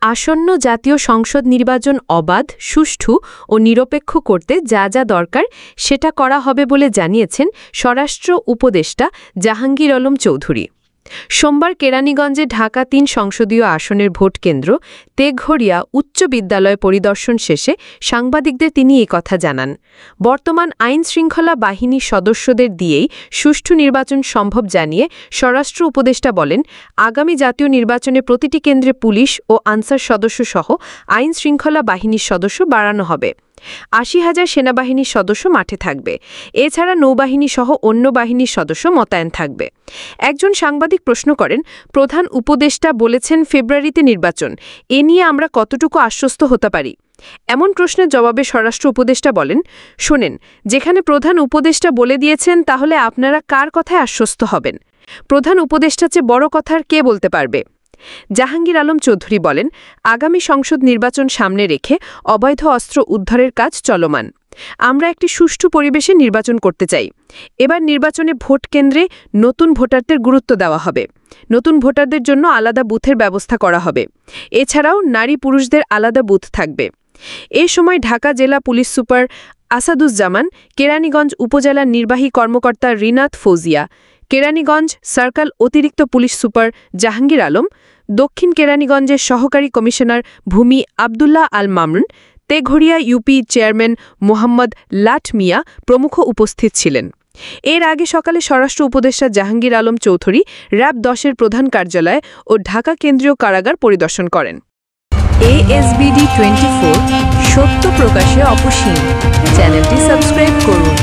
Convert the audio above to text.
আসন্ন জাতীয় সংসদ নির্বাচন অবাধ, সুষ্ঠু ও নিরপেক্ষ করতে যা যা দরকার সেটা করা হবে বলে জানিয়েছেন স্বরাষ্ট্র উপদেষ্টা জাহাঙ্গীর আলম চৌধুরী। সোমবার কেরানীগঞ্জে ঢাকা ৩ সংসদীয় আসনের ভোটকেন্দ্র তেঘরিয়া উচ্চ বিদ্যালয় পরিদর্শন শেষে সাংবাদিকদের তিনি এ কথা জানান। বর্তমান আইনশৃঙ্খলা বাহিনীর সদস্যদের দিয়েই সুষ্ঠু নির্বাচন সম্ভব জানিয়ে স্বরাষ্ট্র উপদেষ্টা বলেন, আগামী জাতীয় নির্বাচনে প্রতিটি কেন্দ্রে পুলিশ ও আনসার সদস্যসহ আইনশৃঙ্খলা বাহিনীর সদস্য বাড়ানো হবে। ৮০,০০০ সেনাবাহিনীর সদস্য মাঠে থাকবে। এছাড়া নৌবাহিনী সহ অন্য বাহিনীর সদস্য মোতায়েন থাকবে। একজন সাংবাদিক প্রশ্ন করেন, প্রধান উপদেষ্টা বলেছেন ফেব্রুয়ারিতে নির্বাচন, এ নিয়ে আমরা কতটুকু আশ্বস্ত হতে পারি? এমন প্রশ্নের জবাবে স্বরাষ্ট্র উপদেষ্টা বলেন, শোনেন, যেখানে প্রধান উপদেষ্টা বলে দিয়েছেন তাহলে আপনারা কার কথায় আশ্বস্ত হবেন? প্রধান উপদেষ্টার চেয়ে বড় কথা আর কে বলতে পারবে? জাহাঙ্গীর আলম চৌধুরী বলেন, আগামী সংসদ নির্বাচন সামনে রেখে অবৈধ অস্ত্র উদ্ধারের কাজ চলমান। আমরা একটি সুষ্ঠু পরিবেশে নির্বাচন করতে চাই। এবার নির্বাচনে ভোট কেন্দ্রে নতুন ভোটারদের গুরুত্ব দেওয়া হবে। নতুন ভোটারদের জন্য আলাদা বুথের ব্যবস্থা করা হবে। এছাড়াও নারী পুরুষদের আলাদা বুথ থাকবে। এ সময় ঢাকা জেলা পুলিশ সুপার আসাদুজ্জামান, কেরানীগঞ্জ উপজেলার নির্বাহী কর্মকর্তা রিনাত ফৌজিয়া, কেরানীগঞ্জ সার্কেল অতিরিক্ত পুলিশ সুপার জাহাঙ্গীর আলম, দক্ষিণ কেরানীগঞ্জের সহকারী কমিশনার ভূমি আবদুল্লাহ আল মামুন, তেঘরিয়া ইউপি চেয়ারম্যান মোহাম্মদ লাট মিয়া প্রমুখ উপস্থিত ছিলেন। এর আগে সকালে স্বরাষ্ট্র উপদেষ্টা জাহাঙ্গীর আলম চৌধুরী র‍্যাব ১০-এর প্রধান কার্যালয় ও ঢাকা কেন্দ্রীয় কারাগার পরিদর্শন করেন। ASBD24 সত্য প্রকাশে অপসীম। চ্যানেলটি সাবস্ক্রাইব করুন।